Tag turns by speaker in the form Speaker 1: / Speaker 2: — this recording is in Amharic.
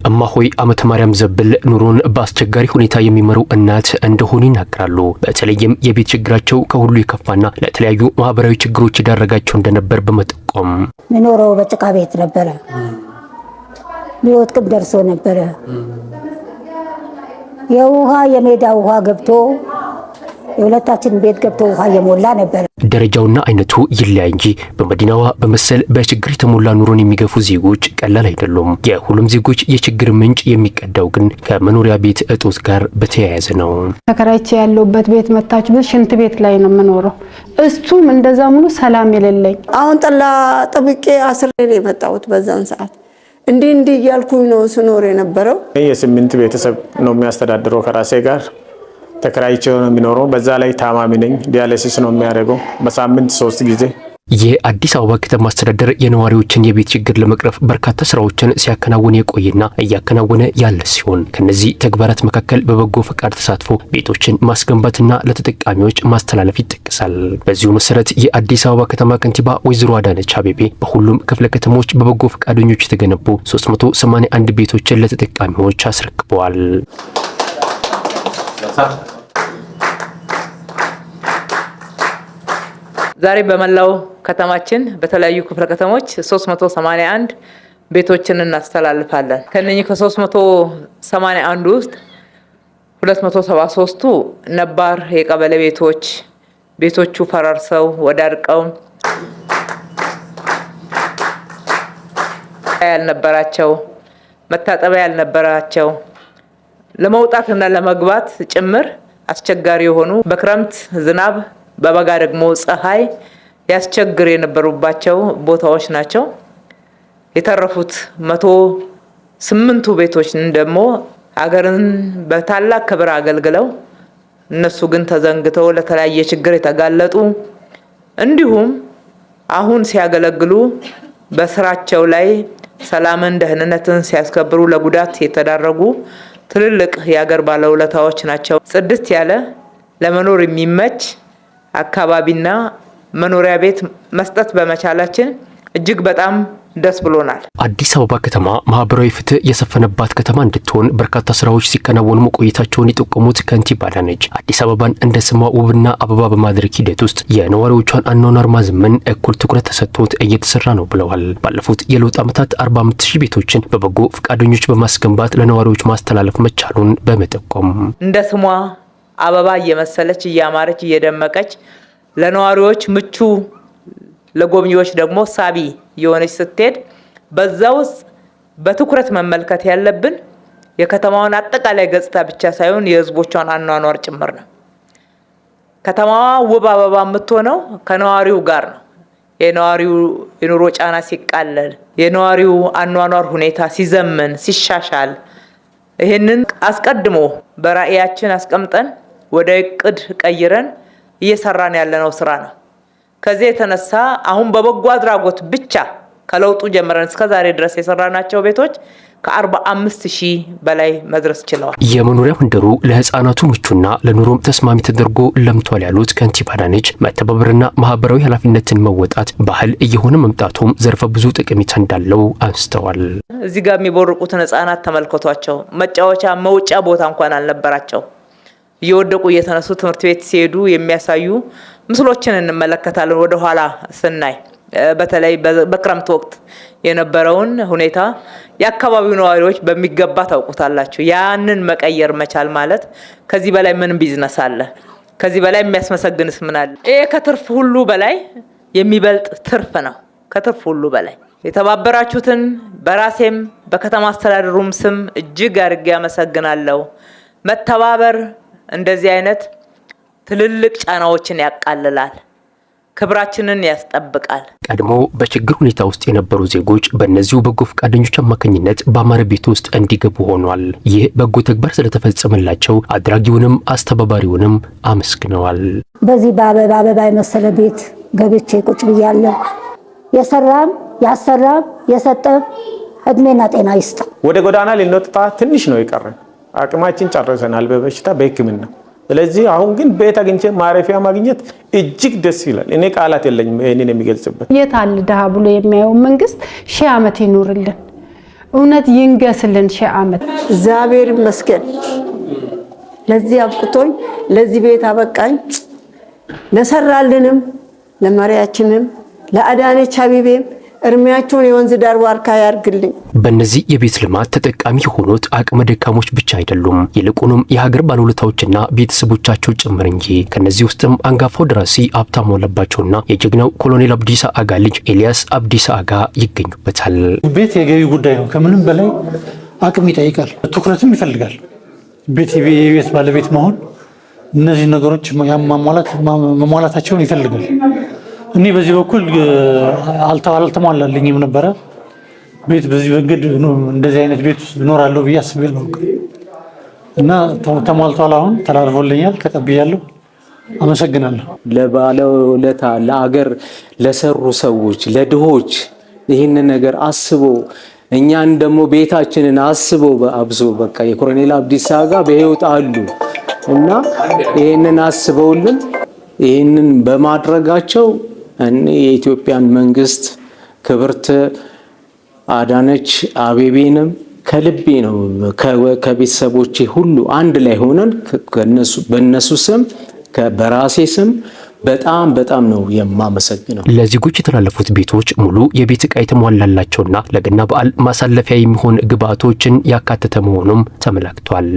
Speaker 1: እማሆይ አመተ ማርያም ዘብል ኑሮን በአስቸጋሪ ሁኔታ የሚመሩ እናት እንደሆኑ ይናገራሉ። በተለይም የቤት ችግራቸው ከሁሉ የከፋና ለተለያዩ ማህበራዊ ችግሮች ይዳረጋቸው እንደነበር በመጠቆም
Speaker 2: ምኖረው በጭቃ ቤት ነበረ። ሊወጥቅም ደርሶ ነበረ። የውሃ የሜዳ ውሃ ገብቶ የሁለታችን ቤት ገብቶ ውሃ የሞላ ነበር።
Speaker 1: ደረጃውና አይነቱ ይለያይ እንጂ በመዲናዋ በመሰል በችግር የተሞላ ኑሮን የሚገፉ ዜጎች ቀላል አይደሉም። የሁሉም ዜጎች የችግር ምንጭ የሚቀዳው ግን ከመኖሪያ ቤት እጦት ጋር በተያያዘ ነው።
Speaker 3: ተከራይቼ ያለውበት ቤት መታች በሽንት ቤት ላይ ነው የምኖረው። እሱም እንደዛ ሙሉ ሰላም የሌለኝ
Speaker 4: አሁን ጠላ ጥብቄ አስሬ ነው የመጣሁት። በዛን ሰዓት እንዴ እያልኩኝ ነው ስኖር የነበረው።
Speaker 5: የስምንት ቤተሰብ ነው የሚያስተዳድረው ከራሴ ጋር ተከራይቼ ነው የሚኖረው። በዛ ላይ ታማሚ ነኝ። ዲያሊሲስ ነው የሚያደርገው በሳምንት 3 ጊዜ።
Speaker 1: የአዲስ አበባ ከተማ አስተዳደር የነዋሪዎችን የቤት ችግር ለመቅረፍ በርካታ ስራዎችን ሲያከናውን የቆየና እያከናወነ ያለ ሲሆን ከነዚህ ተግባራት መካከል በበጎ ፈቃድ ተሳትፎ ቤቶችን ማስገንባትና ለተጠቃሚዎች ማስተላለፍ ይጠቀሳል። በዚሁ መሰረት የአዲስ አበባ ከተማ ከንቲባ ወይዘሮ አዳነች አቤቤ በሁሉም ክፍለ ከተሞች በበጎ ፈቃደኞች የተገነቡ 381 ቤቶችን ለተጠቃሚዎች አስረክበዋል።
Speaker 6: ዛሬ በመላው ከተማችን በተለያዩ ክፍለ ከተሞች 381 ቤቶችን እናስተላልፋለን። ከነኚህ ከ381 ውስጥ 273ቱ ነባር የቀበሌ ቤቶቹ ፈራርሰው ወዳድቀው ያልነበራቸው መታጠቢያ ያልነበራቸው ለመውጣትና ለመግባት ጭምር አስቸጋሪ የሆኑ በክረምት ዝናብ በበጋ ደግሞ ፀሐይ ያስቸግር የነበሩባቸው ቦታዎች ናቸው። የተረፉት 108ቱ ቤቶች ደግሞ ሀገርን በታላቅ ክብር አገልግለው እነሱ ግን ተዘንግተው ለተለያየ ችግር የተጋለጡ እንዲሁም አሁን ሲያገለግሉ በስራቸው ላይ ሰላምን፣ ደህንነትን ሲያስከብሩ ለጉዳት የተዳረጉ ትልልቅ የሀገር ባለውለታዎች ናቸው። ጽድት ያለ ለመኖር የሚመች አካባቢና መኖሪያ ቤት መስጠት በመቻላችን እጅግ በጣም ደስ ብሎናል።
Speaker 1: አዲስ አበባ ከተማ ማህበራዊ ፍትህ የሰፈነባት ከተማ እንድትሆን በርካታ ስራዎች ሲከናወኑ መቆየታቸውን የጠቆሙት ከንቲባ አዳነች አዲስ አበባን እንደ ስሟ ውብና አበባ በማድረግ ሂደት ውስጥ የነዋሪዎቿን አኗኗር ማዘመን እኩል ትኩረት ተሰጥቶት እየተሰራ ነው ብለዋል። ባለፉት የለውጥ ዓመታት 45000 ቤቶችን በበጎ ፈቃደኞች በማስገንባት ለነዋሪዎች ማስተላለፍ መቻሉን በመጠቆም
Speaker 6: እንደ ስሟ አበባ እየመሰለች እያማረች እየደመቀች ለነዋሪዎች ምቹ ለጎብኚዎች ደግሞ ሳቢ የሆነች ስትሄድ በዛው በትኩረት መመልከት ያለብን የከተማዋን አጠቃላይ ገጽታ ብቻ ሳይሆን የህዝቦቿን አኗኗር ጭምር ነው። ከተማዋ ውብ አበባ የምትሆነው ከነዋሪው ጋር ነው። የነዋሪው የኑሮ ጫና ሲቃለል፣ የነዋሪው አኗኗር ሁኔታ ሲዘመን ሲሻሻል፣ ይሄንን አስቀድሞ በራእያችን አስቀምጠን ወደ እቅድ ቀይረን እየሰራን ያለነው ስራ ነው። ከዚህ የተነሳ አሁን በበጎ አድራጎት ብቻ ከለውጡ ጀምረን እስከ ዛሬ ድረስ የሰራናቸው ቤቶች ከ45000 በላይ መድረስ ችለዋል።
Speaker 1: የመኖሪያ መንደሩ ለህፃናቱ ምቹና ለኑሮም ተስማሚ ተደርጎ ለምቷል ያሉት ከንቲባ አዳነች መተባበርና ማህበራዊ ኃላፊነትን መወጣት ባህል እየሆነ መምጣቱም ዘርፈ ብዙ ጠቀሜታ እንዳለው አንስተዋል።
Speaker 6: እዚህ ጋር የሚቦርቁትን ህፃናት ተመልከቷቸው። መጫወቻ መውጫ ቦታ እንኳን አልነበራቸው። እየወደቁ እየተነሱ ትምህርት ቤት ሲሄዱ የሚያሳዩ ምስሎችን እንመለከታለን። ወደ ኋላ ስናይ በተለይ በክረምት ወቅት የነበረውን ሁኔታ የአካባቢው ነዋሪዎች በሚገባ ታውቁታላችሁ። ያንን መቀየር መቻል ማለት ከዚህ በላይ ምን ቢዝነስ አለ? ከዚህ በላይ የሚያስመሰግንስ ምን አለ? ይሄ ከትርፍ ሁሉ በላይ የሚበልጥ ትርፍ ነው። ከትርፍ ሁሉ በላይ የተባበራችሁትን በራሴም በከተማ አስተዳደሩም ስም እጅግ አድርጌ አመሰግናለሁ። መተባበር እንደዚህ አይነት ትልልቅ ጫናዎችን ያቃልላል፣ ክብራችንን ያስጠብቃል።
Speaker 1: ቀድሞ በችግር ሁኔታ ውስጥ የነበሩ ዜጎች በእነዚሁ በጎ ፈቃደኞች አማካኝነት በአማረ ቤት ውስጥ እንዲገቡ ሆኗል። ይህ በጎ ተግባር ስለተፈጸመላቸው አድራጊውንም አስተባባሪውንም አመስግነዋል።
Speaker 2: በዚህ በአበባ የመሰለ ቤት ገብቼ ቁጭ ብያለሁ። የሰራም ያሰራም የሰጠም እድሜና ጤና ይስጥ።
Speaker 5: ወደ ጎዳና ልንወጣ ትንሽ ነው የቀረን። አቅማችን ጨርሰናል በበሽታ በሕክምና። ስለዚህ አሁን ግን ቤት አግኝቼ ማረፊያ ማግኘት እጅግ ደስ ይላል። እኔ ቃላት የለኝም ይሄንን የሚገልጽበት።
Speaker 3: የታል ድሃ ብሎ የሚያየው መንግስት 1000 ዓመት ይኖርልን። እውነት ይንገስልን 1000 ዓመት።
Speaker 4: እግዚአብሔር ይመስገን ለዚህ አብቅቶኝ ለዚህ ቤት አበቃኝ። ለሰራልንም ለመሪያችንም ለአዳነች አቤቤም እርሚያቸውን የወንዝ ዳር ዋርካ ያርግልኝ።
Speaker 1: በእነዚህ የቤት ልማት ተጠቃሚ የሆኑት አቅመ ደካሞች ብቻ አይደሉም፣ ይልቁንም የሀገር ባለውለታዎችና ቤተሰቦቻቸው ጭምር እንጂ። ከነዚህ ውስጥም አንጋፋው ደራሲ ሀብታሙ አለባቸውና የጀግናው ኮሎኔል አብዲሳ አጋ ልጅ ኤልያስ አብዲሳ አጋ ይገኙበታል።
Speaker 7: ቤት የገቢ ጉዳይ ነው። ከምንም በላይ አቅም ይጠይቃል፣ ትኩረትም ይፈልጋል። የቤት ባለቤት መሆን እነዚህ ነገሮች ማሟላታቸውን ይፈልጋል። እኔ በዚህ በኩል አልተሟላልኝም ነበረ። ቤት በዚህ መንገድ እንደዚህ አይነት ቤት ውስጥ እኖራለሁ ብዬ አስቤ ነው እና ተሟልቷል። አሁን ተላልፎልኛል፣ ተቀብያለሁ። አመሰግናለሁ።
Speaker 8: ለባለውለታ ለአገር ለሰሩ ሰዎች ለድሆች ይህን ነገር አስቦ እኛን ደግሞ ቤታችንን አስቦ አብዞ በቃ የኮሎኔል አብዲሳ አጋ በህይወት አሉ እና ይህንን አስበውልን ይህንን በማድረጋቸው የኢትዮጵያን መንግስት ክብርት አዳነች አቤቤንም ከልቤ ነው ከቤተሰቦቼ ሁሉ አንድ ላይ ሆነን በእነሱ ስም በራሴ ስም በጣም ነው የማመሰግነው።
Speaker 1: ለዜጎች የተላለፉት ቤቶች ሙሉ የቤት ዕቃ የተሟላላቸውና ለገና በዓል ማሳለፊያ የሚሆን ግብዓቶችን ያካተተ መሆኑም ተመላክቷል።